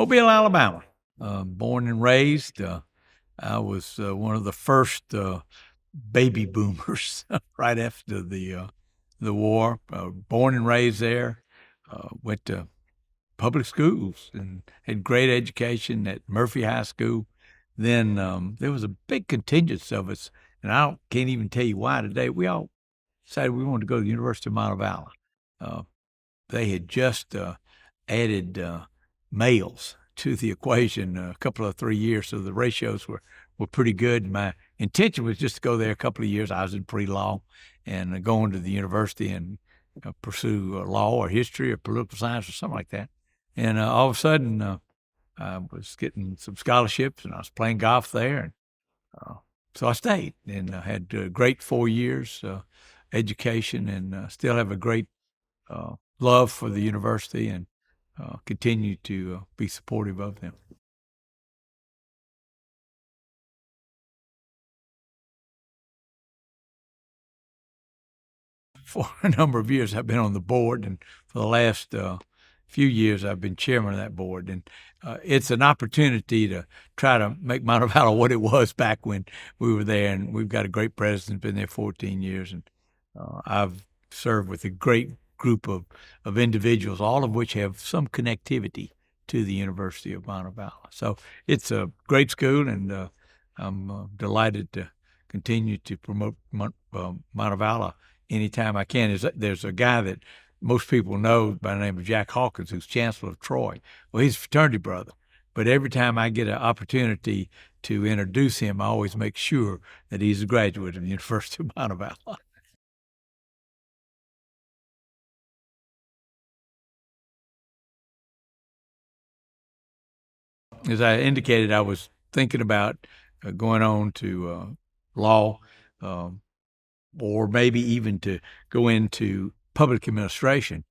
Mobile, Alabama. Born and raised. I was one of the first baby boomers right after the war. Born and raised there. Went to public schools and had great education at Murphy High School. Then there was a big contingent of us, and can't even tell you why today. We all decided we wanted to go to the University of Montevallo. They had just added males to the equation a couple of 3 years, so the ratios were pretty good. My intention was just to go there a couple of years. I was in pre-law and going to the university and pursue law or history or political science or something like that. And all of a sudden, I was getting some scholarships and I was playing golf there. And so I stayed and had a great 4 years education and still have a great love for the university and continue to be supportive of them. For a number of years, I've been on the board, and for the last few years, I've been chairman of that board. And it's an opportunity to try to make Montevallo what it was back when we were there. And we've got a great president, been there 14 years, and I've served with a great group of individuals, all of which have some connectivity to the University of Montevallo. So it's a great school, and I'm delighted to continue to promote Montevallo anytime I can. There's a guy that most people know by the name of Jack Hawkins, who's Chancellor of Troy. Well, he's a fraternity brother, but every time I get an opportunity to introduce him, I always make sure that he's a graduate of the University of Montevallo. As I indicated, I was thinking about going on to law, or maybe even to go into public administration.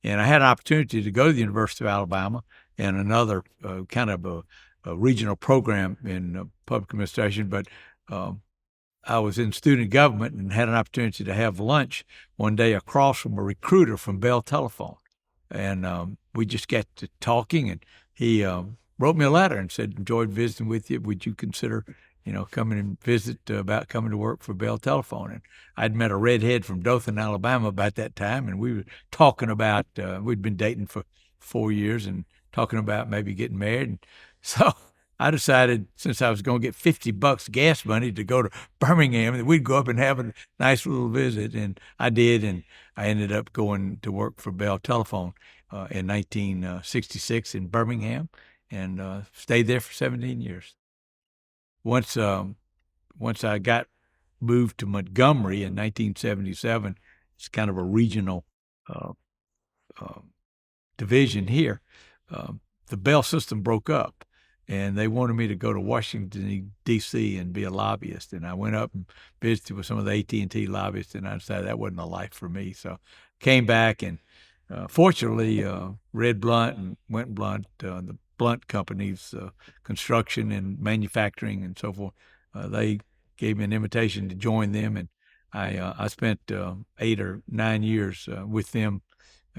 And I had an opportunity to go to the University of Alabama and another kind of a regional program in public administration, but I was in student government and had an opportunity to have lunch one day across from a recruiter from Bell Telephone. And we just got to talking, and he wrote me a letter and said, enjoyed visiting with you. Would you consider, coming and visit about coming to work for Bell Telephone? And I'd met a redhead from Dothan, Alabama about that time, and we were talking about, we'd been dating for 4 years and talking about maybe getting married. And so I decided, since I was going to get $50 gas money to go to Birmingham, that we'd go up and have a nice little visit. And I did, and I ended up going to work for Bell Telephone in 1966 in Birmingham, and stayed there for 17 years. Once I got moved to Montgomery in 1977, it's kind of a regional division here. The Bell system broke up, and they wanted me to go to Washington, D.C. and be a lobbyist. And I went up and visited with some of the AT&T lobbyists, and I decided that wasn't a life for me. So came back, and fortunately, Red Blunt and Went Blunt, the Blunt companies, construction and manufacturing and so forth, they gave me an invitation to join them, and I spent 8 or 9 years with them,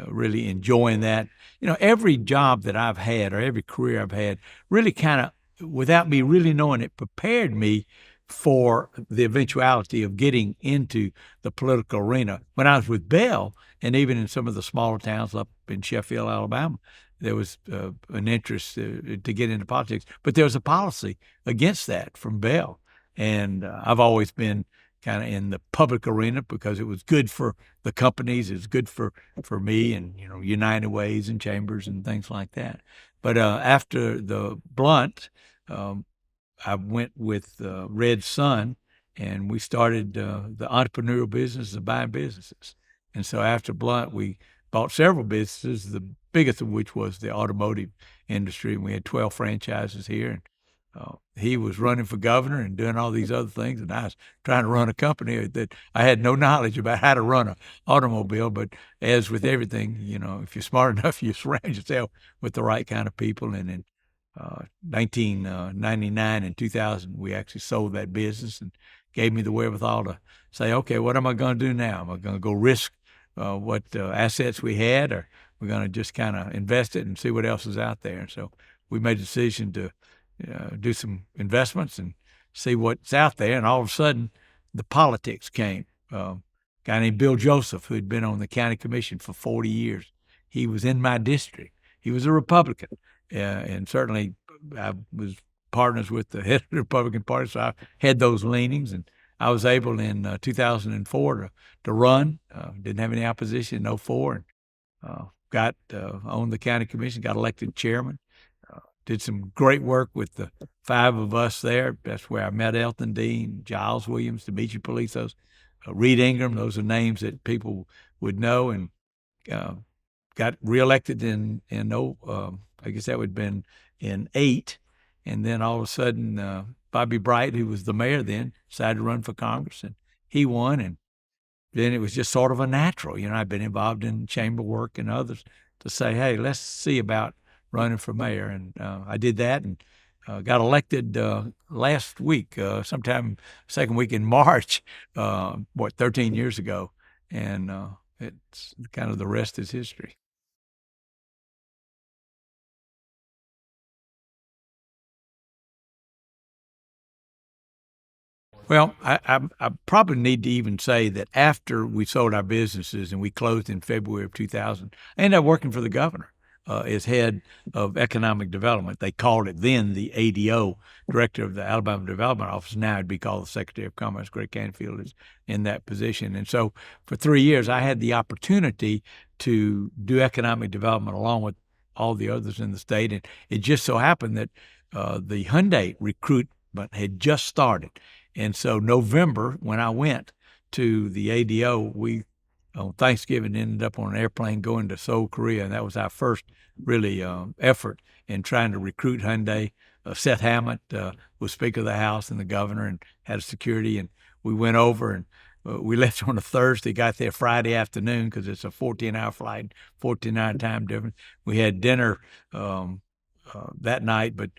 really enjoying that. Every job that I've had, or every career I've had, really kind of, without me really knowing it, prepared me for the eventuality of getting into the political arena. When I was with Bell, and even in some of the smaller towns up in Sheffield, Alabama, there was an interest to get into politics, but there was a policy against that from Bell. And I've always been kind of in the public arena because it was good for the companies, it was good for me, and United Ways and Chambers and things like that. But after the Blunt, I went with Red's son, and we started the entrepreneurial business of buying businesses. And so after Blunt, we bought several businesses, the biggest of which was the automotive industry. And we had 12 franchises here. And he was running for governor and doing all these other things, and I was trying to run a company that I had no knowledge about how to run an automobile. But as with everything, if you're smart enough, you surround yourself with the right kind of people. And in 1999 and 2000, we actually sold that business and gave me the wherewithal to say, okay, what am I going to do now? Am I going to go risk what assets we had, or we're going to just kind of invest it and see what else is out there? And so we made a decision to do some investments and see what's out there. And all of a sudden, the politics came. A guy named Bill Joseph, who had been on the county commission for 40 years, he was in my district. He was a Republican, and certainly I was partners with the head of the Republican Party, so I had those leanings, and I was able in 2004 to run. Didn't have any opposition in 2004, and got on the county commission, got elected chairman. Did some great work with the 5 of us there. That's where I met Elton Dean, Giles Williams, Demetri Politos, Reed Ingram. Those are names that people would know, and got reelected in I guess that would have been in 2008. And then all of a sudden, Bobby Bright, who was the mayor then, decided to run for Congress, and he won. And then it was just sort of a natural. I'd been involved in chamber work and others to say, hey, let's see about running for mayor. And I did that and got elected last week, sometime second week in March, 13 years ago. And it's kind of the rest is history. Well, I probably need to even say that after we sold our businesses and we closed in February of 2000, I ended up working for the governor as head of economic development. They called it then the ADO, Director of the Alabama Development Office. Now it'd be called the Secretary of Commerce. Greg Canfield is in that position. And so for 3 years, I had the opportunity to do economic development along with all the others in the state. And it just so happened that the Hyundai recruitment had just started. And so November, when I went to the ADO, we on Thanksgiving ended up on an airplane going to Seoul, Korea, and that was our first really effort in trying to recruit Hyundai. Seth Hammond was Speaker of the House and the governor and had a security, and we went over and we left on a Thursday, got there Friday afternoon because it's a 14-hour flight, 14-hour time difference. We had dinner that night, but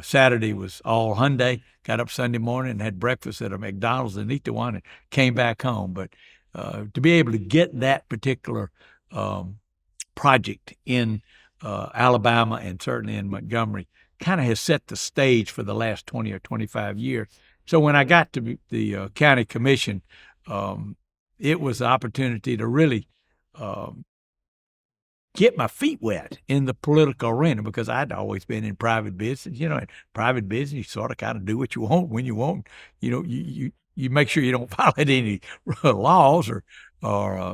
Saturday was all Hyundai. Got up Sunday morning and had breakfast at a McDonald's in Etowan and came back home. But to be able to get that particular project in Alabama and certainly in Montgomery kind of has set the stage for the last 20 or 25 years. So when I got to the county commission, it was the opportunity to really get my feet wet in the political arena because I'd always been in private business. In private business, you sort of kind of do what you want when you want. You make sure you don't violate any laws or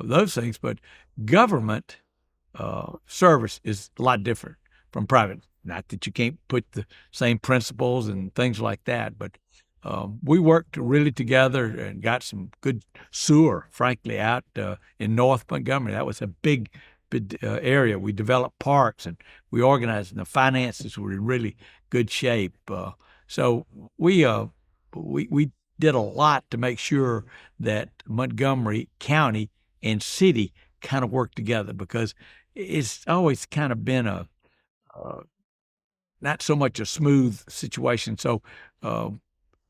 those things. But government service is a lot different from private. Not that you can't put the same principles and things like that, but we worked really together and got some good sewer, frankly, out in North Montgomery. That was a big area. We developed parks and we organized, and the finances were in really good shape. So we did a lot to make sure that Montgomery County and city kind of worked together because it's always kind of been a not so much a smooth situation. So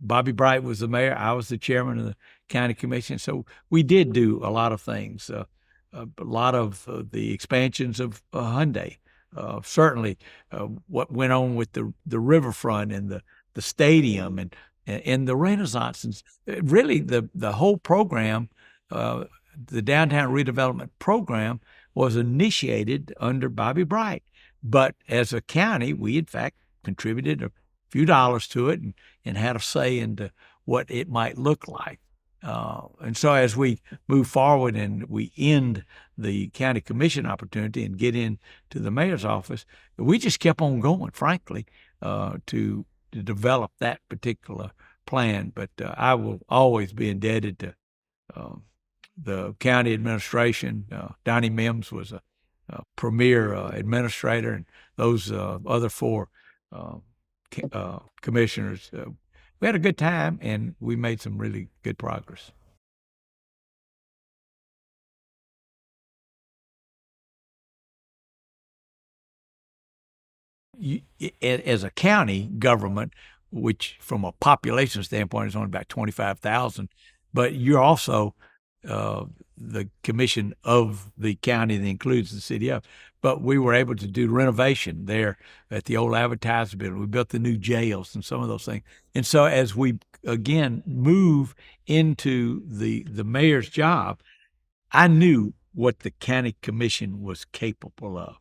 Bobby Bright was the mayor. I was the chairman of the county commission. So we did do a lot of things. A lot of the expansions of Hyundai, certainly what went on with the riverfront and the stadium and the Renaissance. And really, the whole program, the downtown redevelopment program, was initiated under Bobby Bright. But as a county, we in fact contributed a few dollars to it and had a say into what it might look like. And so as we move forward and we end the county commission opportunity and get into the mayor's office, we just kept on going, frankly, to develop that particular plan. But I will always be indebted to the county administration. Donnie Mims was a premier administrator, and those other 4 commissioners. We had a good time, and we made some really good progress. As a county government, which from a population standpoint is only about 25,000, but you're also the commission of the county that includes the city of. But we were able to do renovation there at the old advertising building. We built the new jails and some of those things. And so as we again move into the mayor's job, I knew what the county commission was capable of.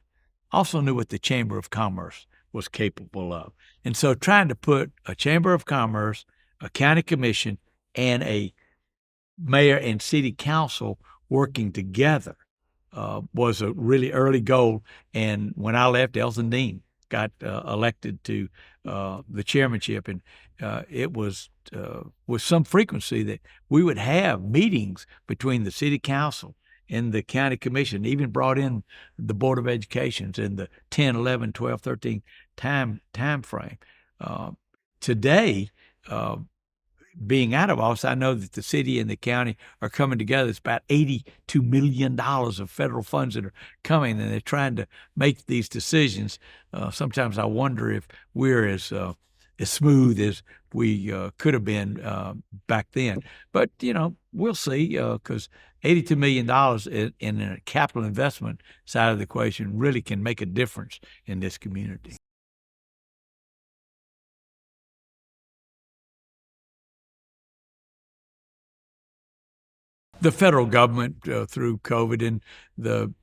Also knew what the Chamber of Commerce was capable of. And so trying to put a Chamber of Commerce, a county commission, and a mayor and city council working together was a really early goal. And when I left, Elton Dean got elected to the chairmanship, and it was with some frequency that we would have meetings between the city council and the county commission, even brought in the Board of Educations in the 10, 11, 12, 13 time frame. Today, being out of office, I know that the city and the county are coming together. It's about $82 million of federal funds that are coming, and they're trying to make these decisions. Sometimes I wonder if we're as smooth as we could have been back then. But, we'll see, because $82 million in a capital investment side of the equation really can make a difference in this community. The federal government through COVID and the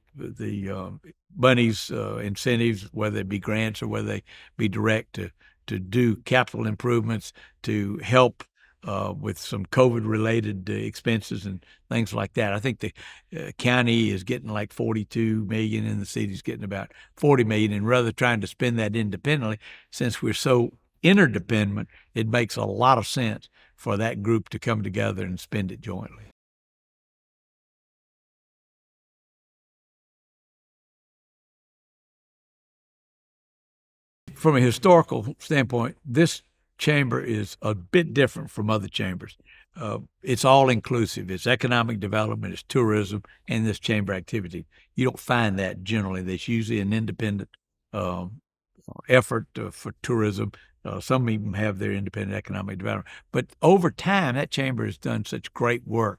monies, incentives, whether it be grants or whether they be direct to do capital improvements to help with some COVID-related expenses and things like that. I think the county is getting like $42 million, and the city's getting about $40 million. And rather trying to spend that independently, since we're so interdependent, it makes a lot of sense for that group to come together and spend it jointly. From a historical standpoint, this chamber is a bit different from other chambers. It's all inclusive. It's economic development, it's tourism, and this chamber activity. You don't find that generally. There's usually an independent effort for tourism. Some even have their independent economic development. But over time, that chamber has done such great work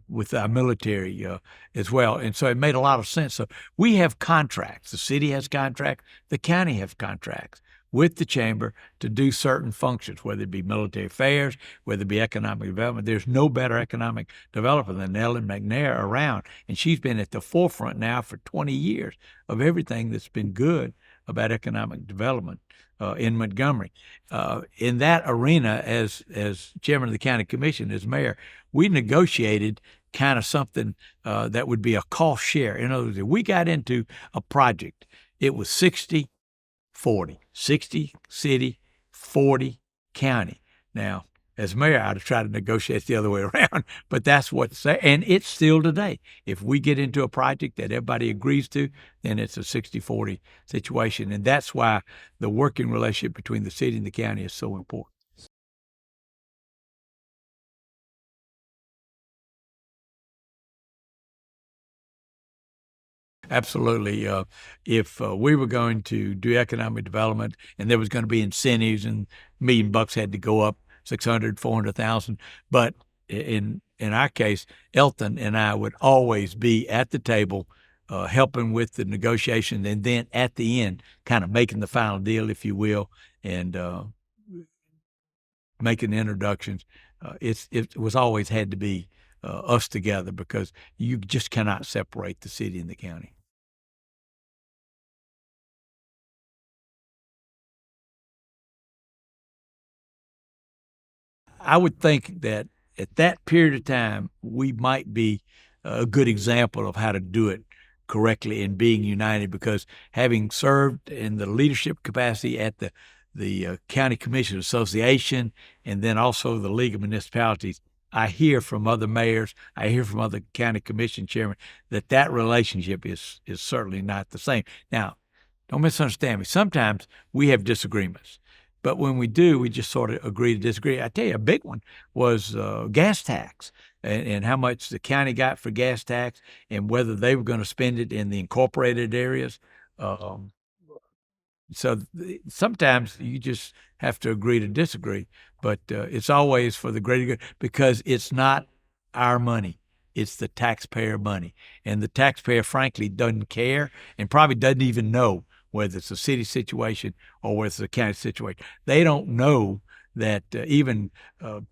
with our military as well. And so it made a lot of sense. So we have contracts. The city has contracts. The county has contracts with the chamber to do certain functions, whether it be military affairs, whether it be economic development. There's no better economic developer than Ellen McNair around, and she's been at the forefront now for 20 years of everything that's been good about economic development in Montgomery. In that arena, as chairman of the county commission, as mayor, we negotiated kind of something that would be a cost share. In other words, if we got into a project, it was 60-40, 60 city, 40 county. Now, as mayor, I'd have tried to negotiate the other way around, but that's what's there. And it's still today. If we get into a project that everybody agrees to, then it's a 60-40 situation. And that's why the working relationship between the city and the county is so important. Absolutely. If we were going to do economic development and there was going to be incentives and $1 million had to go up 600, 400,000. But in our case, Elton and I would always be at the table helping with the negotiation, and then at the end, kind of making the final deal, if you will, and making introductions. It was always had to be us together because you just cannot separate the city and the county. I would think that at that period of time, we might be a good example of how to do it correctly and being united, because having served in the leadership capacity at the County Commission Association and then also the League of Municipalities, I hear from other mayors, I hear from other county commission chairmen that relationship is certainly not the same. Now, don't misunderstand me. Sometimes we have disagreements. But when we do, we just sort of agree to disagree. I tell you, a big one was gas tax and how much the county got for gas tax and whether they were going to spend it in the incorporated areas. So sometimes you just have to agree to disagree, but it's always for the greater good because it's not our money. It's the taxpayer money. And the taxpayer, frankly, doesn't care and probably doesn't even know whether it's a city situation or whether it's a county situation. They don't know that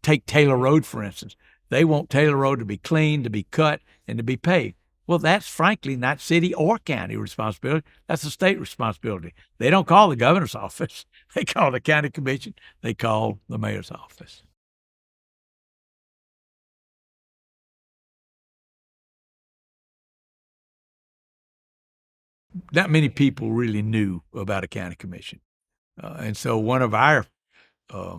take Taylor Road, for instance. They want Taylor Road to be cleaned, to be cut, and to be paved. Well, that's frankly not city or county responsibility. That's a state responsibility. They don't call the governor's office. They call the county commission. They call the mayor's office. Not many people really knew about a county commission. And so one of our uh,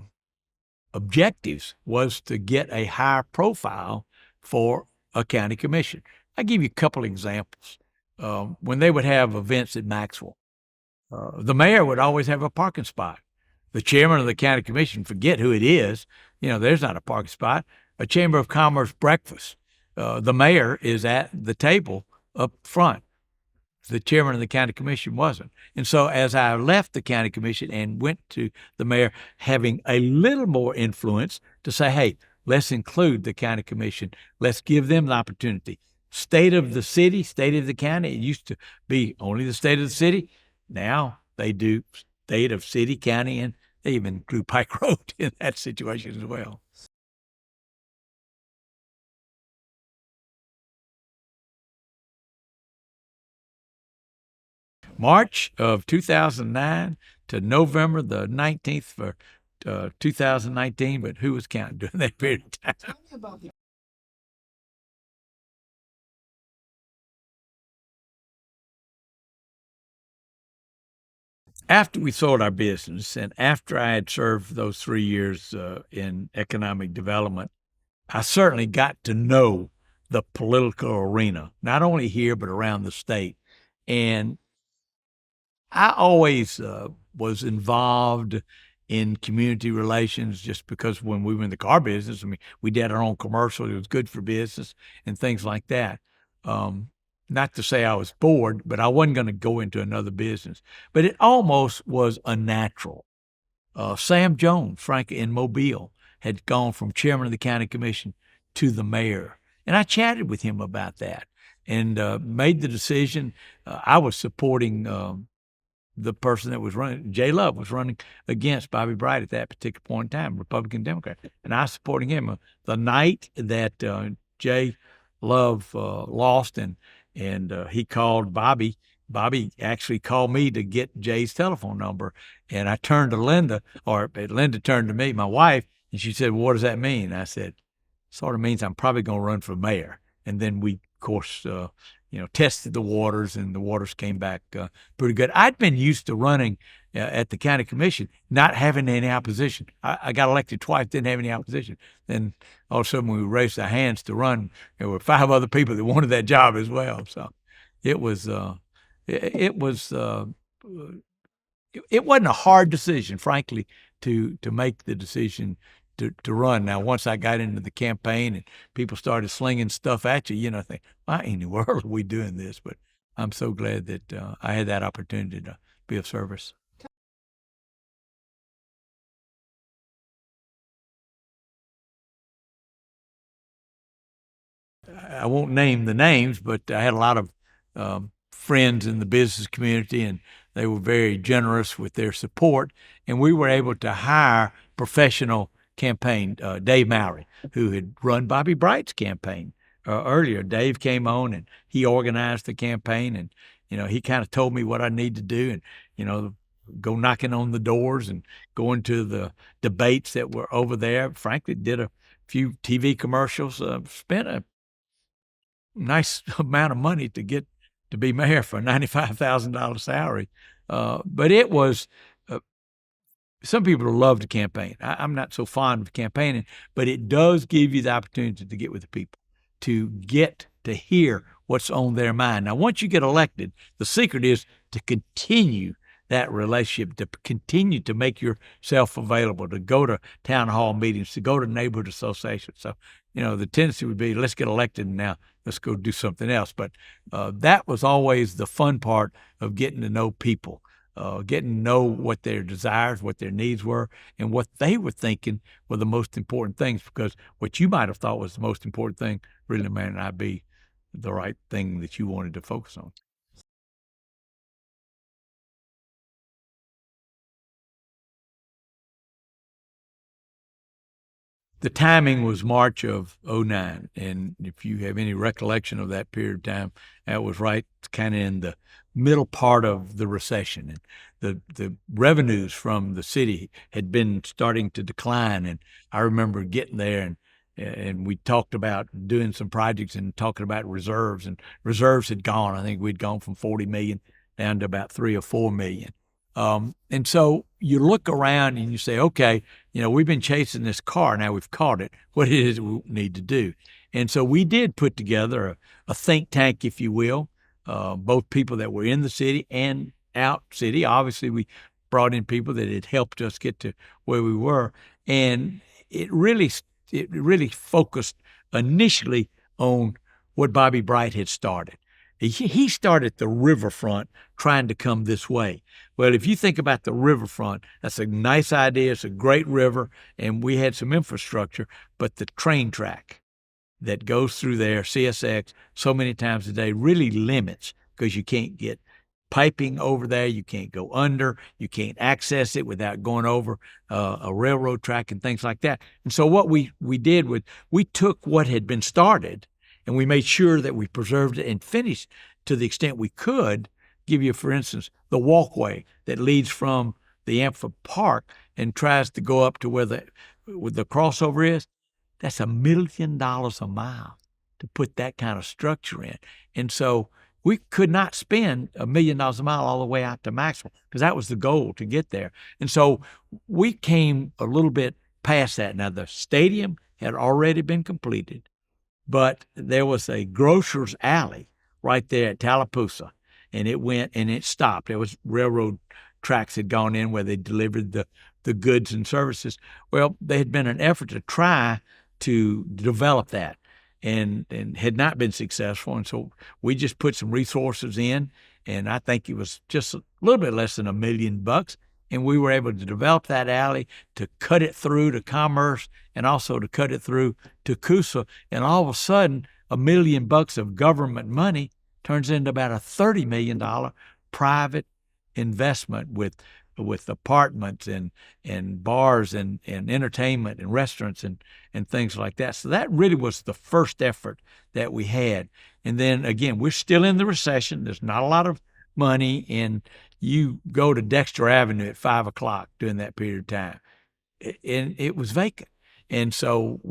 objectives was to get a higher profile for a county commission. I'll give you a couple examples. When they would have events at Maxwell, the mayor would always have a parking spot. The chairman of the county commission, forget who it is, there's not a parking spot. A Chamber of Commerce breakfast, the mayor is at the table up front. The chairman of the county commission wasn't. And so as I left the county commission and went to the mayor, having a little more influence to say, hey, let's include the county commission. Let's give them the opportunity. State of the city, state of the county. It used to be only the state of the city. Now they do state of city, county, and they even include Pike Road in that situation as well. March of 2009 to November the 19th for 2019, but who was counting during that period of time? After we sold our business and after I had served those 3 years in economic development, I certainly got to know the political arena, not only here, but around the state. And I always was involved in community relations just because when we were in the car business, I mean, we did our own commercial. It was good for business and things like that. Not to say I was bored, but I wasn't going to go into another business. But it almost was a natural. Sam Jones, frankly, in Mobile, had gone from chairman of the county commission to the mayor. And I chatted with him about that and made the decision. I was supporting the person that was running, Jay Love was running against Bobby Bright at that particular point in time, Republican Democrat, and I was supporting him. The night that Jay Love lost and he called Bobby actually called me to get Jay's telephone number, and I turned to Linda, or Linda turned to me, my wife, and she said, well, what does that mean? I said, sort of means I'm probably going to run for mayor. And then we, of course, tested the waters, and the waters came back pretty good. I'd been used to running at the county commission, not having any opposition. I got elected twice, didn't have any opposition. Then all of a sudden, when we raised our hands to run, there were 5 other people that wanted that job as well. So it was it wasn't a hard decision, frankly, to make the decision to run. Now, once I got into the campaign and people started slinging stuff at you, I think, why in the world are we doing this? But I'm so glad that I had that opportunity to be of service. I won't name the names, but I had a lot of friends in the business community, and they were very generous with their support. And we were able to hire professional campaign, Dave Mowry, who had run Bobby Bright's campaign earlier. Dave came on and he organized the campaign, and he kind of told me what I need to do, and go knocking on the doors and going to the debates that were over there. Frankly, did a few TV commercials, spent a nice amount of money to get to be mayor for a $95,000 salary. But it was, some people love to campaign. I'm not so fond of campaigning, but it does give you the opportunity to get with the people, to get to hear what's on their mind. Now, once you get elected, the secret is to continue that relationship, to continue to make yourself available, to go to town hall meetings, to go to neighborhood associations. So, the tendency would be, let's get elected and now let's go do something else. But that was always the fun part of getting to know people. getting to know what their desires, what their needs were, and what they were thinking were the most important things, because what you might have thought was the most important thing really may not be the right thing that you wanted to focus on. The timing was March of '09, and if you have any recollection of that period of time, that was right kind of in the middle part of the recession, and the revenues from the city had been starting to decline. And I remember getting there, and we talked about doing some projects and talking about reserves, and reserves had gone. I think we'd gone from 40 million down to about 3 or 4 million. And so you look around and you say, okay, we've been chasing this car. Now we've caught it. What is it we need to do? And so we did put together a think tank, if you will, both people that were in the city and out city. Obviously, we brought in people that had helped us get to where we were. And it really focused initially on what Bobby Bright had started. He started the riverfront trying to come this way. Well, if you think about the riverfront, that's a nice idea. It's a great river, and we had some infrastructure, but the train track that goes through there, CSX, so many times a day really limits, because you can't get piping over there. You can't go under. You can't access it without going over a railroad track and things like that. And so what we did was we took what had been started, and we made sure that we preserved it and finished to the extent we could. Give you, for instance, the walkway that leads from the Amphitheater Park and tries to go up to where the crossover is. That's $1 million a mile to put that kind of structure in. And so we could not spend $1 million a mile all the way out to Maxwell, because that was the goal, to get there. And so we came a little bit past that. Now, the stadium had already been completed, but there was a grocer's alley right there at Tallapoosa, and it went and it stopped. There was railroad tracks had gone in where they delivered the goods and services. Well, there had been an effort to try to develop that, and had not been successful. And so we just put some resources in, and I think it was just a little bit less than $1 million, and we were able to develop that alley, to cut it through to Commerce, and also to cut it through to Coosa. And all of a sudden, $1 million of government money turns into about a $30 million private investment with apartments and bars and entertainment and restaurants and things like that. So that really was the first effort that we had. And then again, we're still in the recession. There's not a lot of money, and you go to Dexter Avenue at 5 o'clock during that period of time, and it was vacant. And so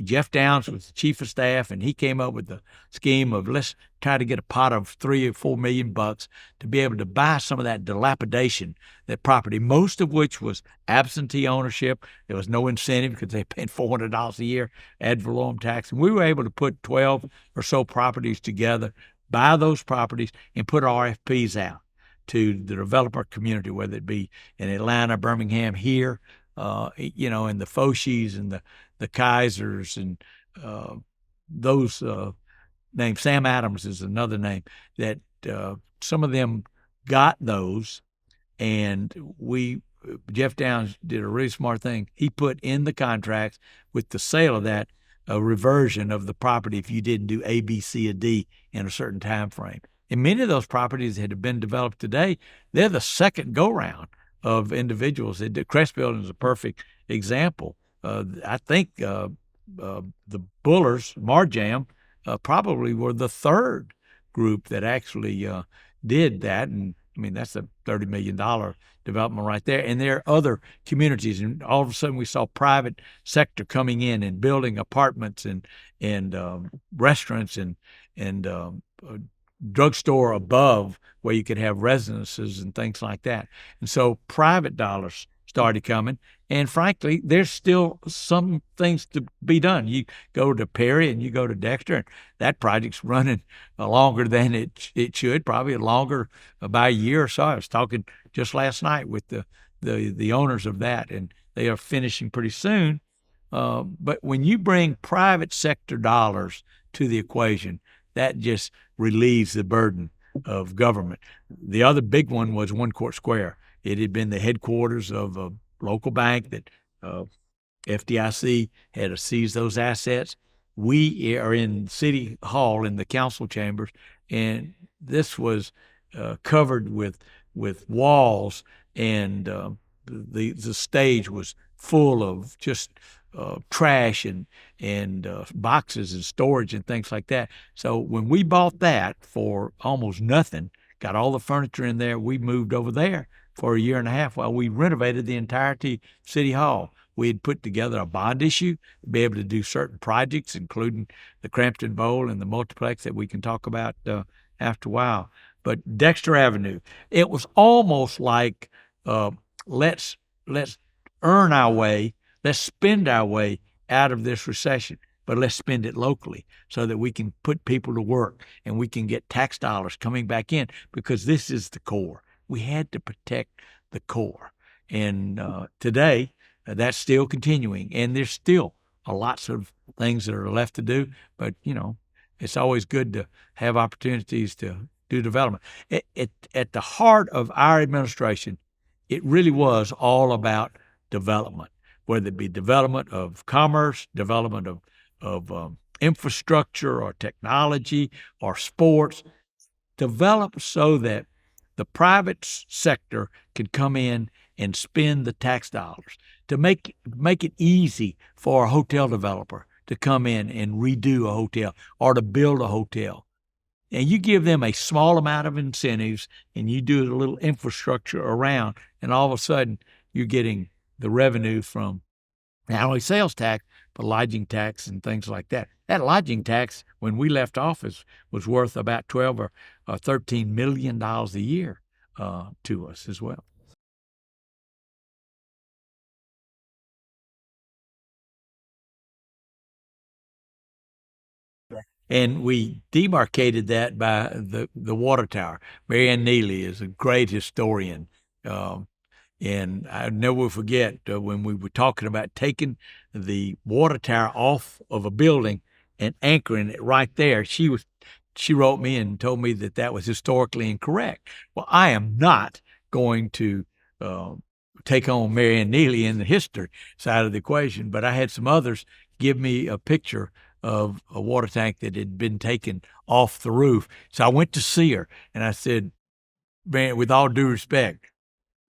Jeff Downs was the chief of staff, and he came up with the scheme of, let's try to get a pot of $3 or $4 million to be able to buy some of that dilapidation, that property, most of which was absentee ownership. There was no incentive because they paid $400 a year ad valorem tax. And we were able to put 12 or so properties together, buy those properties, and put RFPs out to the developer community, whether it be in Atlanta, Birmingham, here, and the Foshis and the Kaisers and those names. Sam Adams is another name that some of them got those, and Jeff Downs did a really smart thing. He put in the contracts with the sale of that a reversion of the property if you didn't do A, B, C, or D in a certain time frame. And many of those properties that have been developed today, they're the second go-round of individuals. The Crest Building is a perfect example. I think the Bullers, Marjam, probably were the third group that actually did that. And I mean, that's a $30 million development right there. And there are other communities, and all of a sudden we saw private sector coming in and building apartments and restaurants and drugstore above where you could have residences and things like that. And so private dollars started coming. And frankly, there's still some things to be done. You go to Perry and you go to Dexter, and that project's running longer than it should, probably longer by a year or so. I was talking just last night with the owners of that, and they are finishing pretty soon. But when you bring private sector dollars to the equation, that just relieves the burden of government. The other big one was One Court Square. It had been the headquarters of a local bank that FDIC had to seize those assets. We are in City Hall in the council chambers, and this was covered with walls, and the stage was full of just trash and boxes and storage and things like that. So when we bought that for almost nothing, got all the furniture in there, we moved over there for a year and a half while we renovated the entirety of City Hall. We had put together a bond issue to be able to do certain projects, including the Crampton Bowl and the multiplex that we can talk about after a while. But Dexter Avenue, it was almost like let's earn our way, let's spend our way out of this recession, but let's spend it locally so that we can put people to work and we can get tax dollars coming back in, because this is the core. We had to protect the core. And today, that's still continuing. And there's still lots of things that are left to do. But, it's always good to have opportunities to do development. At the heart of our administration, it really was all about development, whether it be development of commerce, development of infrastructure or technology or sports, develop so that the private sector can come in and spend the tax dollars to make it easy for a hotel developer to come in and redo a hotel or to build a hotel. And you give them a small amount of incentives and you do a little infrastructure around, and all of a sudden you're getting the revenue from not only sales tax, but lodging tax and things like that. That lodging tax, when we left office, was worth about $12 or $13 million a year to us as well. And we demarcated that by the water tower. Mary Ann Neely is a great historian. And I never will forget when we were talking about taking the water tower off of a building and anchoring it right there. She wrote me and told me that was historically incorrect. Well, I am not going to take on Mary Ann Neely in the history side of the equation, but I had some others give me a picture of a water tank that had been taken off the roof. So I went to see her and I said, "Man, with all due respect,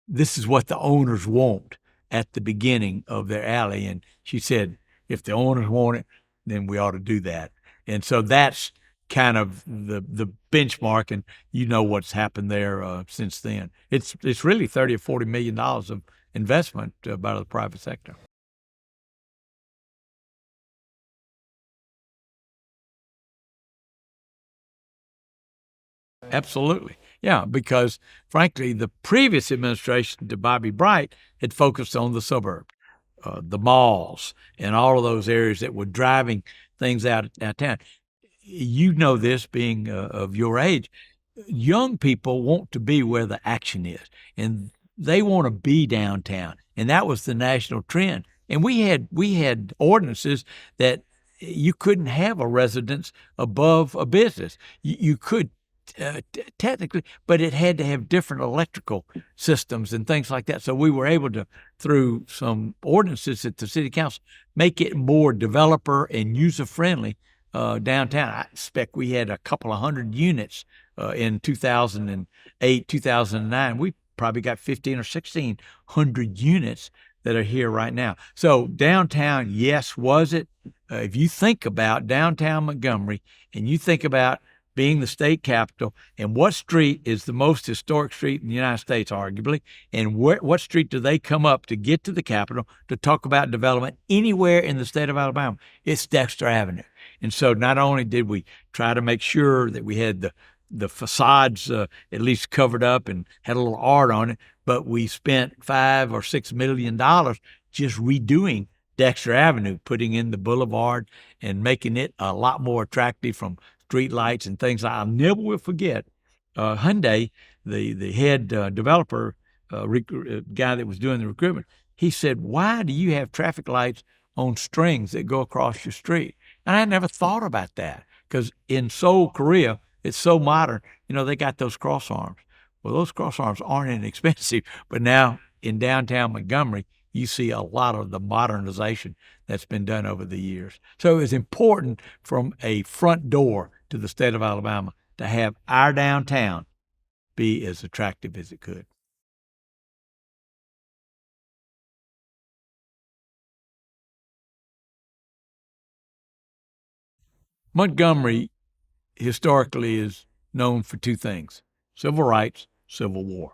this is what the owners want at the beginning of their alley." And she said, "If the owners want it, then we ought to do that." And so that's kind of the benchmark, and what's happened there since then. It's really $30 or $40 million of investment by the private sector. Absolutely. Yeah, because frankly, the previous administration to Bobby Bright had focused on the suburbs, the malls, and all of those areas that were driving things out of town. You know this, being of your age. Young people want to be where the action is, and they want to be downtown, and that was the national trend. And we had ordinances that you couldn't have a residence above a business. You could technically, but it had to have different electrical systems and things like that. So we were able to, through some ordinances at the city council, make it more developer and user friendly downtown. I expect we had a couple of hundred units in 2008, 2009. We probably got 15 or 1600 units that are here right now. So downtown, yes, was it? If you think about downtown Montgomery and you think about being the state capital, and what street is the most historic street in the United States, arguably, and what street do they come up to get to the Capitol to talk about development anywhere in the state of Alabama? It's Dexter Avenue. And so not only did we try to make sure that we had the facades at least covered up and had a little art on it, but we spent $5 or $6 million just redoing Dexter Avenue, putting in the boulevard and making it a lot more attractive from street lights and things. I never will forget Hyundai, the head developer, guy that was doing the recruitment. He said, "Why do you have traffic lights on strings that go across your street?" And I never thought about that, because in Seoul, Korea, it's so modern. They got those cross arms. Well, those cross arms aren't inexpensive, but now in downtown Montgomery, you see a lot of the modernization that's been done over the years. So it's important from a front door to the state of Alabama to have our downtown be as attractive as it could. Montgomery historically is known for two things: civil rights, Civil War.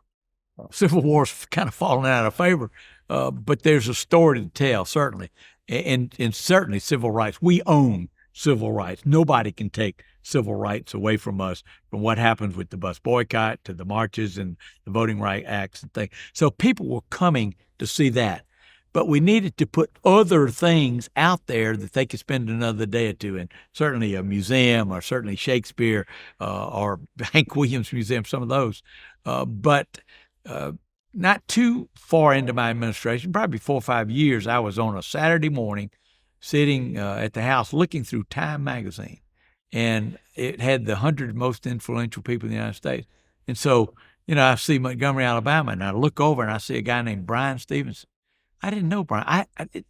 Civil War's kind of fallen out of favor, but there's a story to tell, certainly. And certainly civil rights. We own civil rights. Nobody can take civil rights away from us, from what happens with the bus boycott to the marches and the Voting Rights Acts and things. So people were coming to see that. But we needed to put other things out there that they could spend another day or two in. Certainly a museum, or certainly Shakespeare, or Hank Williams Museum, some of those. But not too far into my administration, probably 4 or 5 years, I was on a Saturday morning sitting at the house looking through Time magazine, and it had the 100 most influential people in the United States. And so, I see Montgomery, Alabama, and I look over and I see a guy named Brian Stevenson. I didn't know Brian. I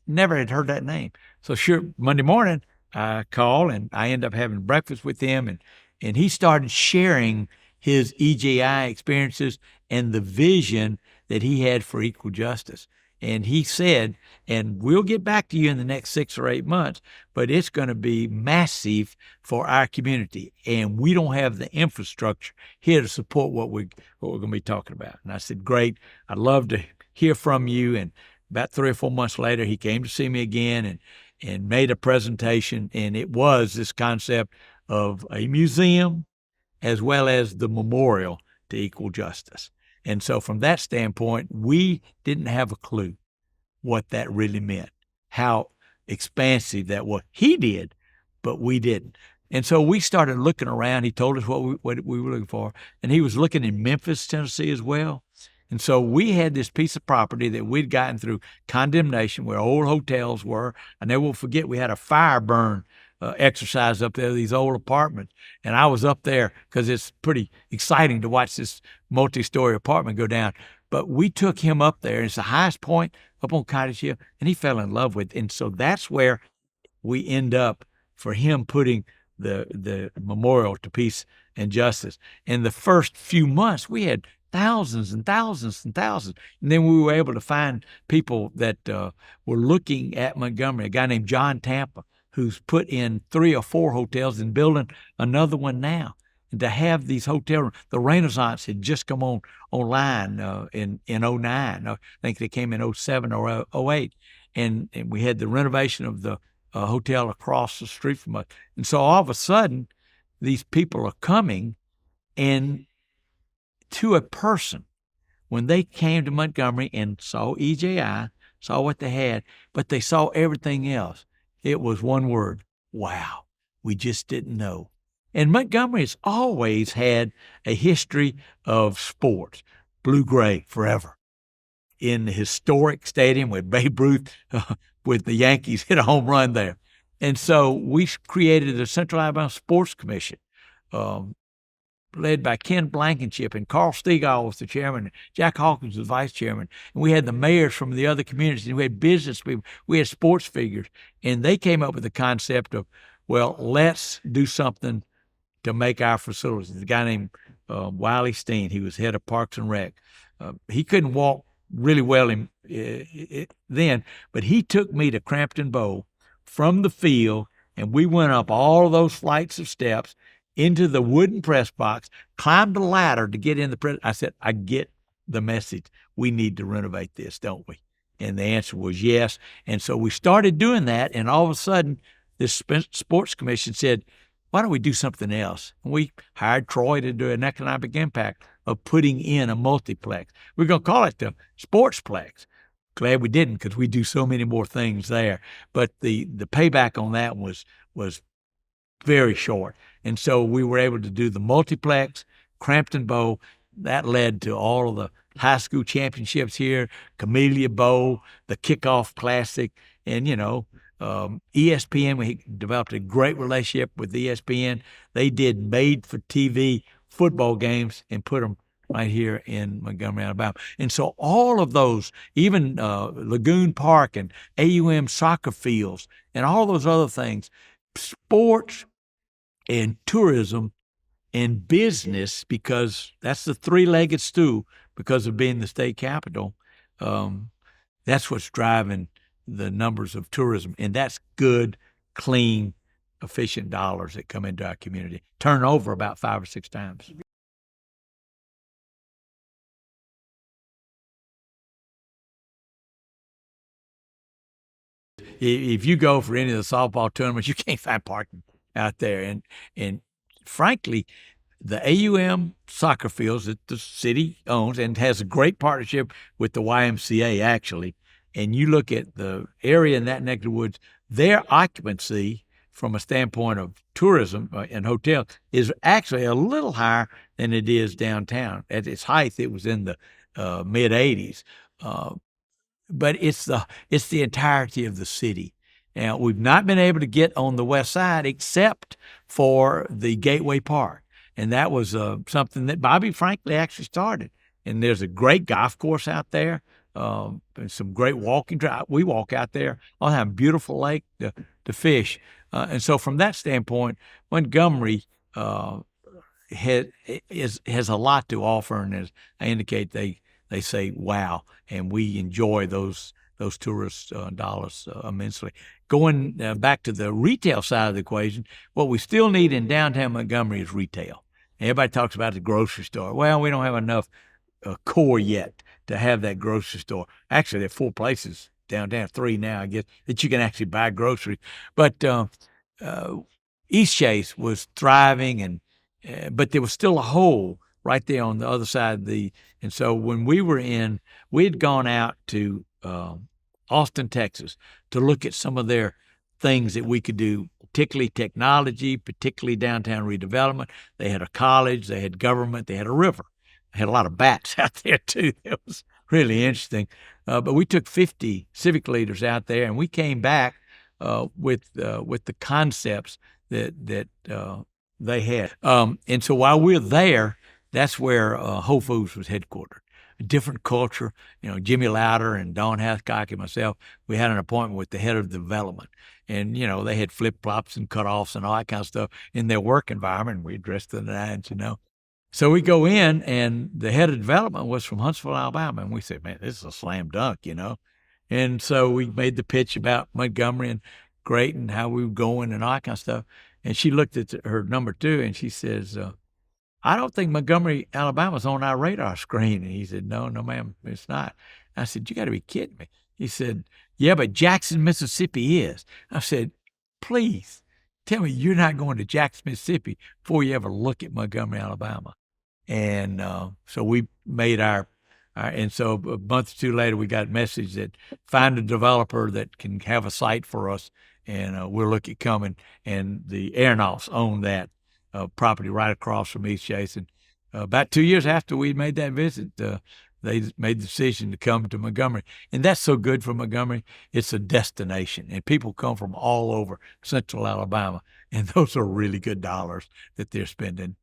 never had heard that name. So sure, Monday morning, I call and I end up having breakfast with him, and he started sharing his EJI experiences and the vision that he had for equal justice. And he said, and we'll get back to you in the next 6 or 8 months, but it's going to be massive for our community. And we don't have the infrastructure here to support what we're going to be talking about. And I said, great, I'd love to hear from you. And about 3 or 4 months later, he came to see me again and made a presentation. And it was this concept of a museum as well as the memorial to equal justice. And so from that standpoint, we didn't have a clue what that really meant, how expansive that was. He did, but we didn't. And so we started looking around. He told us what we were looking for, and he was looking in Memphis, Tennessee as well. And so we had this piece of property that we'd gotten through condemnation where old hotels were. I never will forget, we had a fire burn exercise up there, these old apartments. And I was up there because it's pretty exciting to watch this multi-story apartment go down. But we took him up there. It's the highest point up on Cottage Hill, and he fell in love with it. And so that's where we end up for him putting the memorial to peace and justice. In the first few months, we had thousands and thousands and thousands. And then we were able to find people that were looking at Montgomery, a guy named John Tampa, who's put in 3 or 4 hotels and building another one now. And to have these hotels, the Renaissance had just come online in 09. I think they came in 07 or 08. And we had the renovation of the hotel across the street from us. And so all of a sudden, these people are coming, and to a person, when they came to Montgomery and saw EJI, saw what they had, but they saw everything else, it was one word: wow, we just didn't know. And Montgomery has always had a history of sports, blue-gray forever. In the historic stadium with Babe Ruth, with the Yankees hit a home run there. And so we created the Central Alabama Sports Commission, led by Ken Blankenship, and Carl Stegall was the chairman, and Jack Hawkins was vice chairman. And we had the mayors from the other communities, and we had business people, we had sports figures, and they came up with the concept of, well, let's do something to make our facilities. The guy named Wiley Steen, he was head of Parks and Rec. He couldn't walk really well then, but he took me to Crampton Bowl from the field, and we went up all of those flights of steps into the wooden press box, climbed the ladder to get in the press. I said, I get the message. We need to renovate this, don't we? And the answer was yes. And so we started doing that, and all of a sudden, this sports commission said, why don't we do something else? And we hired Troy to do an economic impact of putting in a multiplex. We're going to call it the Sportsplex. Glad we didn't, because we do so many more things there. But the payback on that was very short. And so we were able to do the multiplex, Crampton Bowl. That led to all of the high school championships here, Camellia Bowl, the Kickoff Classic, and, ESPN, we developed a great relationship with ESPN. They did made-for-TV football games and put them right here in Montgomery, Alabama. And so all of those, even Lagoon Park and AUM soccer fields and all those other things, sports and tourism and business, because that's the three-legged stool because of being the state capital. That's what's driving the numbers of tourism. And that's good, clean, efficient dollars that come into our community. Turn over about 5 or 6 times. If you go for any of the softball tournaments, you can't find parking out there. And frankly, the AUM soccer fields that the city owns and has a great partnership with the YMCA, actually, and you look at the area in that neck of the woods, their occupancy from a standpoint of tourism and hotels is actually a little higher than it is downtown. At its height, it was in the mid 80s. But it's the entirety of the city. Now, we've not been able to get on the west side except for the Gateway Park, and that was something that Bobby frankly actually started. And there's a great golf course out there, and some great walking drive. We walk out there on a beautiful lake to fish, and so from that standpoint, Montgomery has a lot to offer, and as I indicate, they say wow, and we enjoy those tourist dollars immensely. Going back to the retail side of the equation, what we still need in downtown Montgomery is retail. Everybody talks about the grocery store. Well, we don't have enough core yet to have that grocery store. Actually, there are 4 places downtown, 3 now, I guess, that you can actually buy groceries. But East Chase was thriving, and but there was still a hole right there on the other side of and so when we had gone out to Austin, Texas, to look at some of their things that we could do, particularly technology, particularly downtown redevelopment. They had a college, they had government, they had a river. They had a lot of bats out there too. It was really interesting. But we took 50 civic leaders out there, and we came back with the concepts that they had. And so while we're there, that's where Whole Foods was headquartered. A different culture. Jimmy Louder and Don Hathcock and myself, we had an appointment with the head of development. And, they had flip-flops and cutoffs and all that kind of stuff in their work environment. We dressed to the nines, So we go in, and the head of development was from Huntsville, Alabama. And we said, man, this is a slam dunk, And so we made the pitch about Montgomery and great and how we were going and all that kind of stuff. And she looked at her number 2, and she says, I don't think Montgomery, Alabama's on our radar screen. And he said, no, ma'am, it's not. I said, you got to be kidding me. He said, yeah, but Jackson, Mississippi is. I said, please tell me you're not going to Jackson, Mississippi before you ever look at Montgomery, Alabama. And so we made and so a month or 2 later, we got a message that find a developer that can have a site for us, and we'll look at coming. And the Aeronauts own that property right across from East Chase. And about 2 years after we made that visit, they made the decision to come to Montgomery. And that's so good for Montgomery. It's a destination, and people come from all over central Alabama, and those are really good dollars that they're spending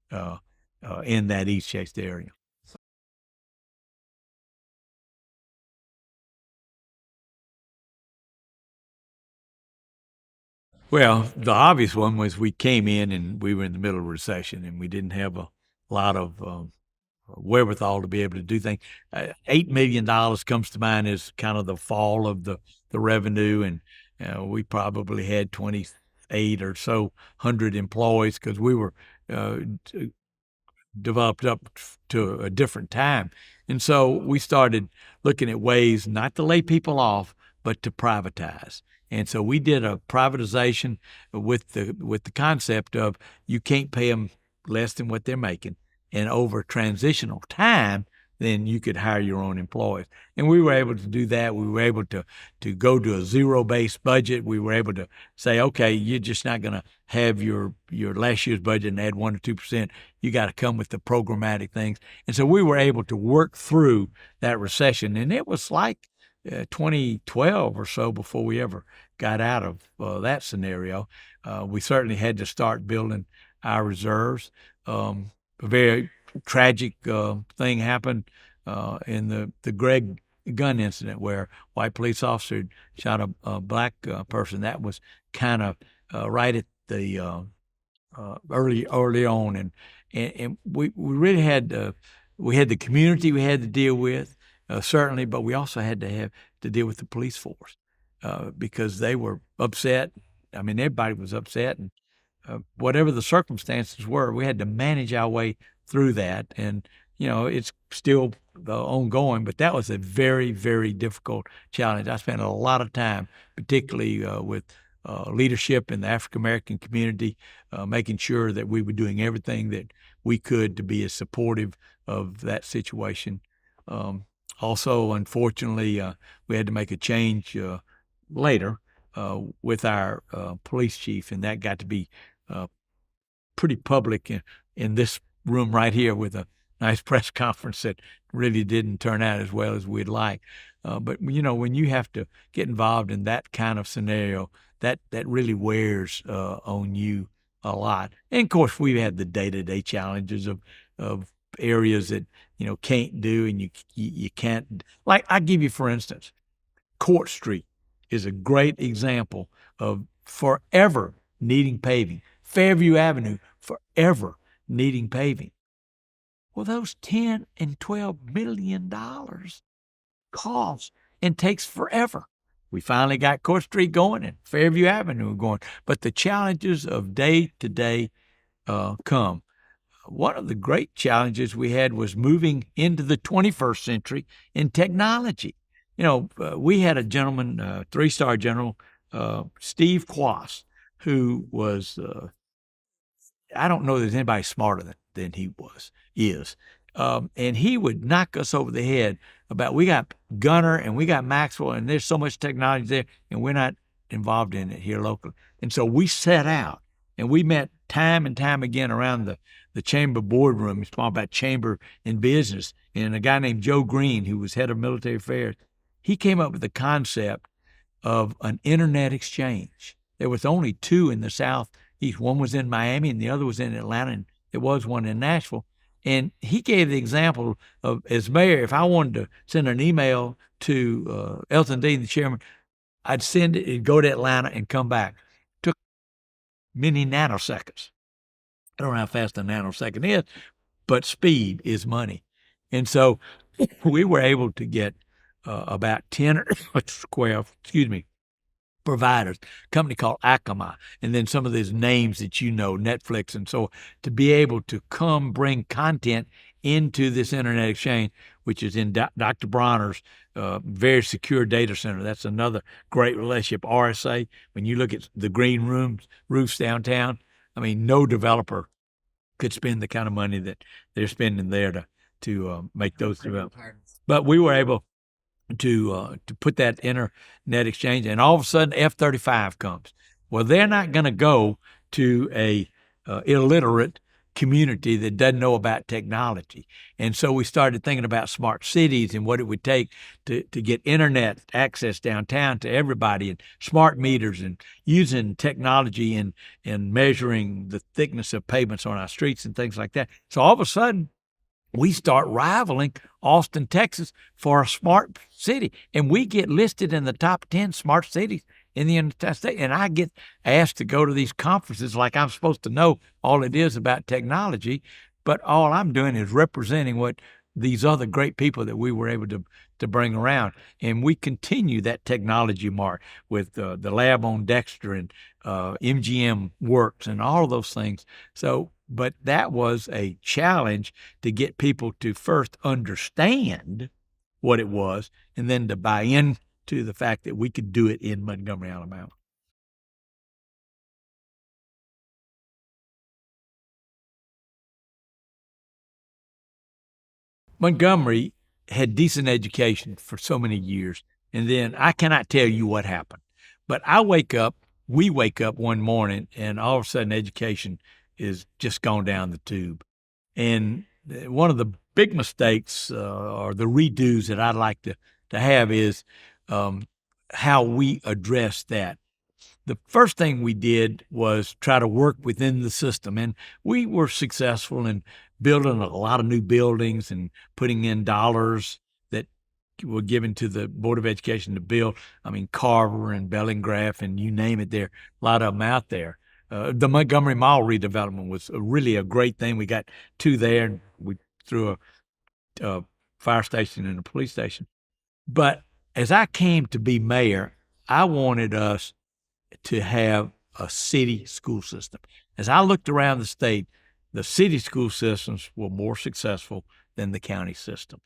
in that East Chase area. Well, the obvious one was we came in and we were in the middle of a recession, and we didn't have a lot of wherewithal to be able to do things. $8 million comes to mind as kind of the fall of the revenue, and we probably had 28 or so hundred employees because we were developed up to a different time. And so we started looking at ways not to lay people off, but to privatize. And so we did a privatization with the concept of you can't pay them less than what they're making. And over transitional time, then you could hire your own employees. And we were able to do that. We were able to go to a zero-based budget. We were able to say, okay, you're just not going to have your last year's budget and add 1 or 2%. You got to come with the programmatic things. And so we were able to work through that recession. And it was like 2012 or so before we ever got out of that scenario. We certainly had to start building our reserves. A very tragic thing happened in the Gregg gun incident where white police officer shot a black person. That was kind of right at the early on, and we really had we had the community we had to deal with, certainly, but we also had to have to deal with the police force because they were upset. I mean, everybody was upset, and whatever the circumstances were, we had to manage our way through that. And it's still ongoing, but that was a very, very difficult challenge. I spent a lot of time, particularly with leadership in the African American community, making sure that we were doing everything that we could to be as supportive of that situation. Also, unfortunately, we had to make a change later with our police chief, and that got to be pretty public in this room right here with a nice press conference that really didn't turn out as well as we'd like. But when you have to get involved in that kind of scenario, that really wears on you a lot. And of course, we've had the day-to-day challenges of areas that can't do, and you can't. Like, I give you, for instance, Court Street is a great example of forever needing paving. Fairview Avenue forever needing paving. Well, those $10 and $12 million costs and takes forever. We finally got Court Street going and Fairview Avenue going, but the challenges of day to day come. One of the great challenges we had was moving into the 21st century in technology. We had a gentleman, three-star general, Steve Quass, who was, I don't know there's anybody smarter than he is. And he would knock us over the head about, we got Gunner and we got Maxwell and there's so much technology there and we're not involved in it here locally. And so we set out and we met time and time again around the chamber boardroom. It's all about chamber and business. And a guy named Joe Green, who was head of military affairs, he came up with the concept of an internet exchange. There was only two in the Southeast. One was in Miami and the other was in Atlanta, and there was one in Nashville. And he gave the example of, as mayor, if I wanted to send an email to Elton Dean, the chairman, I'd send it, it'd go to Atlanta and come back. Took many nanoseconds. I don't know how fast a nanosecond is, but speed is money. And so we were able to get about 10 providers, a company called Akamai, and then some of these names that Netflix, and so to be able to come bring content into this internet exchange, which is in Dr. Bronner's very secure data center. That's another great relationship. RSA, when you look at the green roofs downtown, I mean, no developer could spend the kind of money that they're spending there to make those developments. But we were able to put that internet exchange, and all of a sudden F-35 comes. Well, they're not going to go to a illiterate community that doesn't know about technology. And so we started thinking about smart cities and what it would take to get internet access downtown to everybody, and smart meters, and using technology and measuring the thickness of pavements on our streets and things like that. So all of a sudden, we start rivaling Austin, Texas for a smart city. And we get listed in the top 10 smart cities in the United States. And I get asked to go to these conferences like I'm supposed to know all it is about technology. But all I'm doing is representing what these other great people that we were able to bring around. And we continue that technology mark with the lab on Dexter and MGM Works and all of those things. But that was a challenge to get people to first understand what it was and then to buy into the fact that we could do it in Montgomery, Alabama. Montgomery had decent education for so many years, and then I cannot tell you what happened. But we wake up one morning, and all of a sudden education is just gone down the tube. And one of the big mistakes or the redos that I'd like to have is how we address that the first thing we did was try to work within the system, and we were successful in building a lot of new buildings and putting in dollars that were given to the Board of Education to build. I mean, Carver and Bellingraph and you name it, there a lot of them out there. The Montgomery Mall redevelopment was really a great thing. We got two there, and we threw a fire station and a police station. But as I came to be mayor, I wanted us to have a city school system. As I looked around the state, the city school systems were more successful than the county system.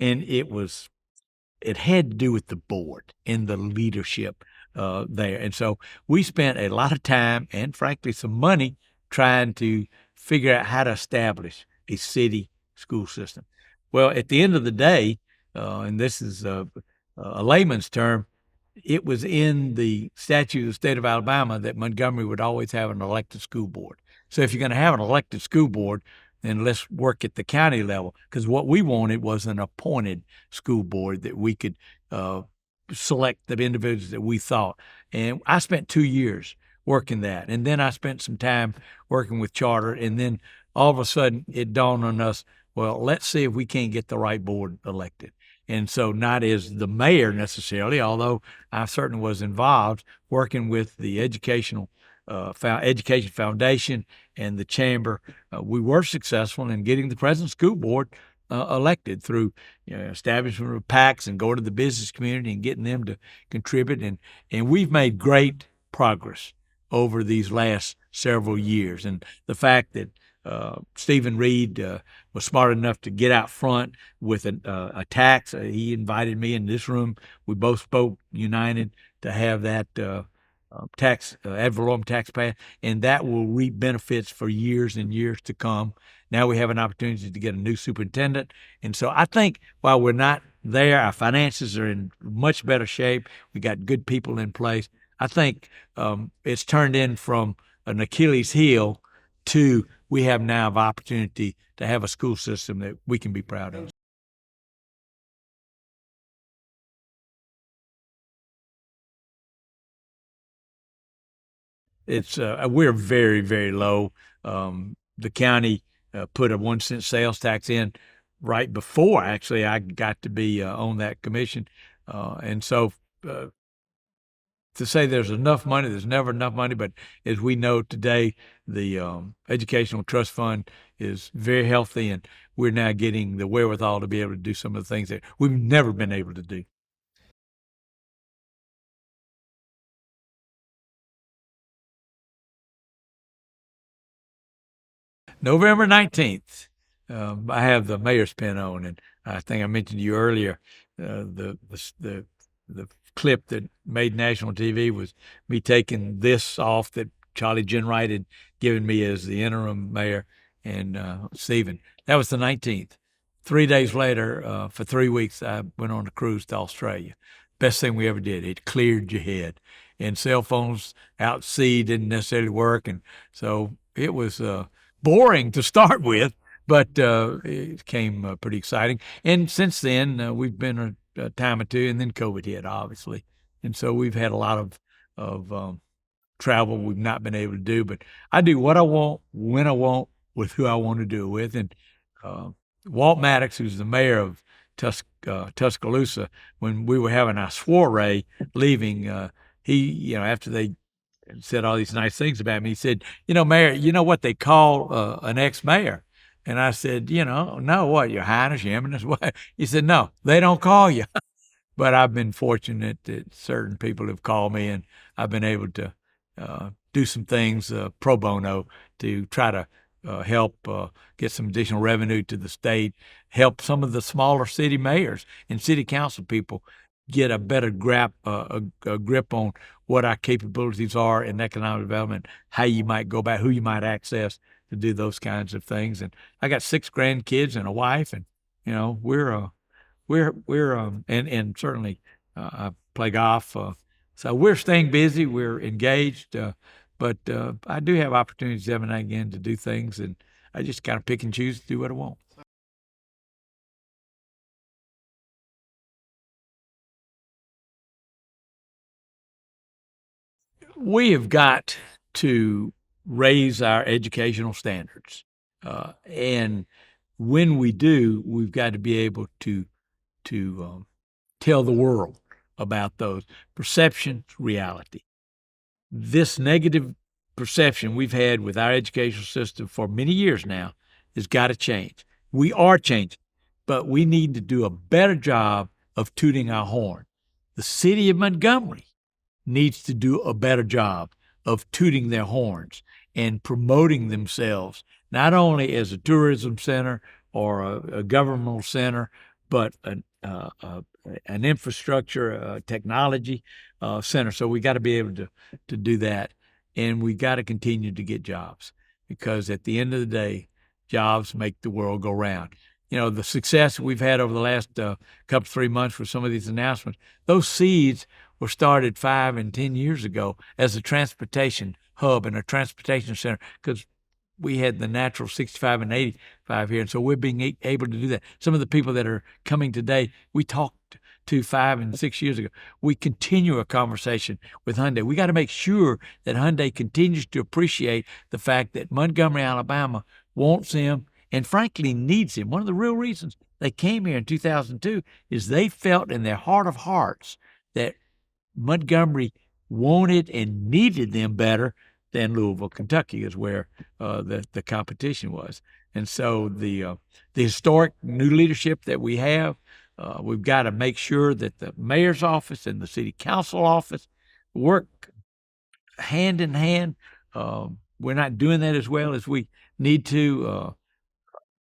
And it had to do with the board and the leadership there. And so we spent a lot of time and, frankly, some money trying to figure out how to establish a city school system. Well, at the end of the day, and this is a layman's term, it was in the statute of the state of Alabama that Montgomery would always have an elected school board. So if you're going to have an elected school board, then let's work at the county level, because what we wanted was an appointed school board that we could select the individuals that we thought. And I spent 2 years working that, and then I spent some time working with charter, and then all of a sudden it dawned on us, well, let's see if we can't get the right board elected. And so not as the mayor necessarily, although I certainly was involved working with the Education Foundation and the chamber. We were successful in getting the present school board elected through establishment of PACs and going to the business community and getting them to contribute. And we've made great progress over these last several years. And the fact that Stephen Reed was smart enough to get out front with a tax. He invited me in this room. We both spoke united to have that tax, ad valorem tax passed, and that will reap benefits for years and years to come. Now we have an opportunity to get a new superintendent. And so I think while we're not there, our finances are in much better shape. We got good people in place. I think it's turned in from an Achilles heel to we have now an opportunity to have a school system that we can be proud of. It's we're very, very low. The county put a 1 cent sales tax in right before actually I got to be on that commission, and so to say there's enough money, there's never enough money. But as we know today, the Educational Trust Fund is very healthy, and we're now getting the wherewithal to be able to do some of the things that we've never been able to do. November 19th, I have the mayor's pin on, and I think I mentioned to you earlier the clip that made national TV was me taking this off that Charlie Jenwright had given me as the interim mayor, and Stephen. That was the 19th. 3 days later, for 3 weeks, I went on a cruise to Australia. Best thing we ever did. It cleared your head. And cell phones out at sea didn't necessarily work, and so it was boring to start with, but it became pretty exciting. And since then, we've been a time or two, and then COVID hit, obviously, and so we've had a lot of travel we've not been able to do. But I do what I want, when I want, with who I want to do it with. And uh, Walt Maddox, who's the mayor of Tuscaloosa, when we were having our soiree leaving, he, after they said all these nice things about me, he said, Mayor, you know what they call an ex-mayor? And I said, no, what, Your Highness, Your Eminence, what? He said, no, they don't call you. But I've been fortunate that certain people have called me, and I've been able to do some things pro bono to try to help get some additional revenue to the state, help some of the smaller city mayors and city council people get a better a grip on what our capabilities are in economic development, how you might go about, who you might access to do those kinds of things. And I got 6 grandkids and a wife, and and certainly I play golf. So we're staying busy. We're engaged, but I do have opportunities every now and again to do things, and I just kind of pick and choose to do what I want. We have got to raise our educational standards. And when we do, we've got to be able to tell the world about those perceptions, reality. This negative perception we've had with our educational system for many years now has got to change. We are changing, but we need to do a better job of tooting our horn. The city of Montgomery needs to do a better job of tooting their horns and promoting themselves, not only as a tourism center or a governmental center, but an infrastructure, technology center. So we got to be able to do that. And we got to continue to get jobs, because at the end of the day, jobs make the world go round. You know, the success we've had over the last couple, 3 months with some of these announcements, those seeds were started 5 and 10 years ago as a transportation hub and a transportation center, because we had the natural 65 and 85 here. And so we're being able to do that. Some of the people that are coming today, we talked to 5 and 6 years ago. We continue a conversation with Hyundai. We got to make sure that Hyundai continues to appreciate the fact that Montgomery, Alabama wants him and frankly needs him. One of the real reasons they came here in 2002 is they felt in their heart of hearts that Montgomery wanted and needed them better than Louisville, Kentucky, is where the competition was. And so the historic new leadership that we have, we've got to make sure that the mayor's office and the city council office work hand in hand. We're not doing that as well as we need to.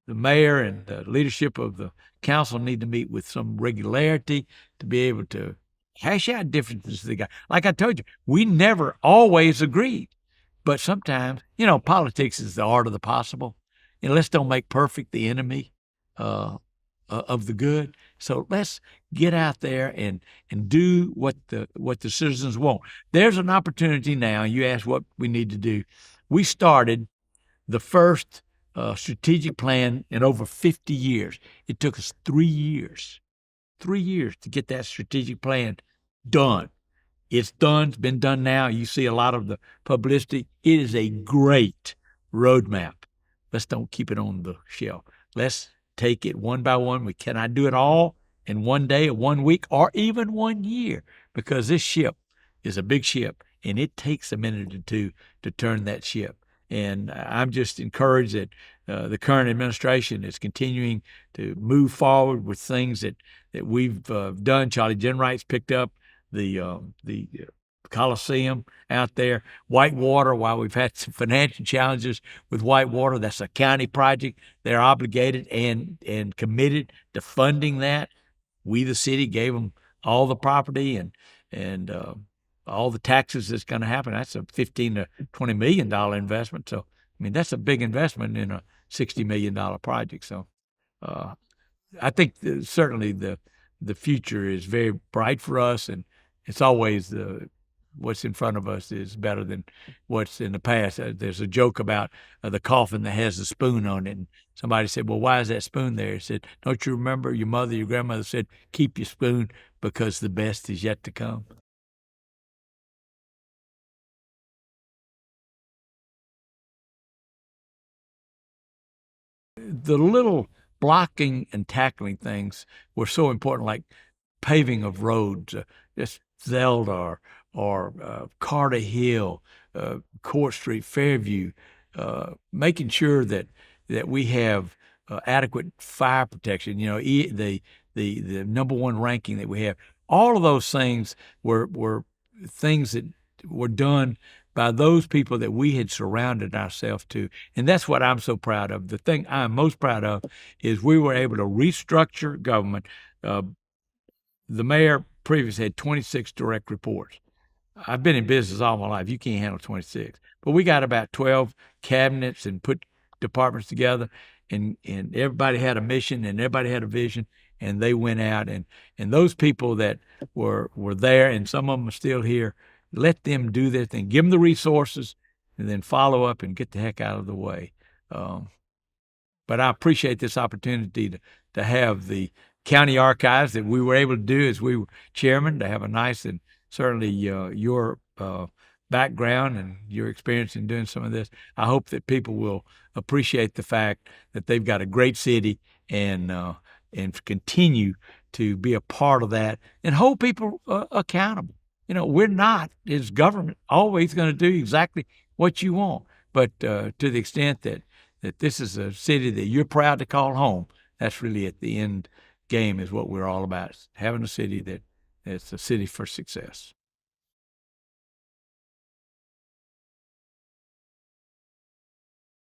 The mayor and the leadership of the council need to meet with some regularity to be able to hash out differences they got. Like I told you, we never always agreed, but sometimes, you know, politics is the art of the possible. And let's don't make perfect the enemy of the good. So let's get out there and do what the citizens want. There's an opportunity now. You asked what we need to do. We started the first strategic plan in over 50 years. It took us 3 years to get that strategic plan done. It's done. It's been done now. You see a lot of the publicity. It is a great roadmap. Let's don't keep it on the shelf. Let's take it one by one. We cannot do it all in one day or 1 week or even 1 year, because this ship is a big ship, and it takes a minute or two to turn that ship. And I'm just encouraged that the current administration is continuing to move forward with things that we've done. Charlie Jenwright's picked up the Coliseum out there. Whitewater, while we've had some financial challenges with Whitewater, that's a county project. They're obligated and committed to funding that. We, the city, gave them all the property and all the taxes that's going to happen. That's a $15 to $20 million investment. So, I mean, that's a big investment in a $60 million project. So, I think certainly the future is very bright for us, and it's always what's in front of us is better than what's in the past. There's a joke about the coffin that has the spoon on it. And somebody said, well, why is that spoon there? He said, don't you remember your mother, your grandmother said, keep your spoon because the best is yet to come. The little blocking and tackling things were so important, like paving of roads, just Zelda or Carter Hill, Court Street, Fairview, making sure that we have adequate fire protection. You know, the number one ranking that we have. All of those things were things that were done by those people that we had surrounded ourselves to. And that's what I'm so proud of. The thing I'm most proud of is we were able to restructure government. The mayor previously had 26 direct reports. I've been in business all my life. You can't handle 26. But we got about 12 cabinets and put departments together, and everybody had a mission and everybody had a vision, and they went out. And those people that were there, and some of them are still here, let them do their thing. Give them the resources, and then follow up and get the heck out of the way. But I appreciate this opportunity to have the county archives that we were able to do as we were chairman, to have a nice, and certainly your background and your experience in doing some of this, I hope that people will appreciate the fact that they've got a great city and continue to be a part of that and hold people accountable. We're not, as government, always going to do exactly what you want, but to the extent that this is a city that you're proud to call home, that's really at the end game is what we're all about, having a city that's a city for success.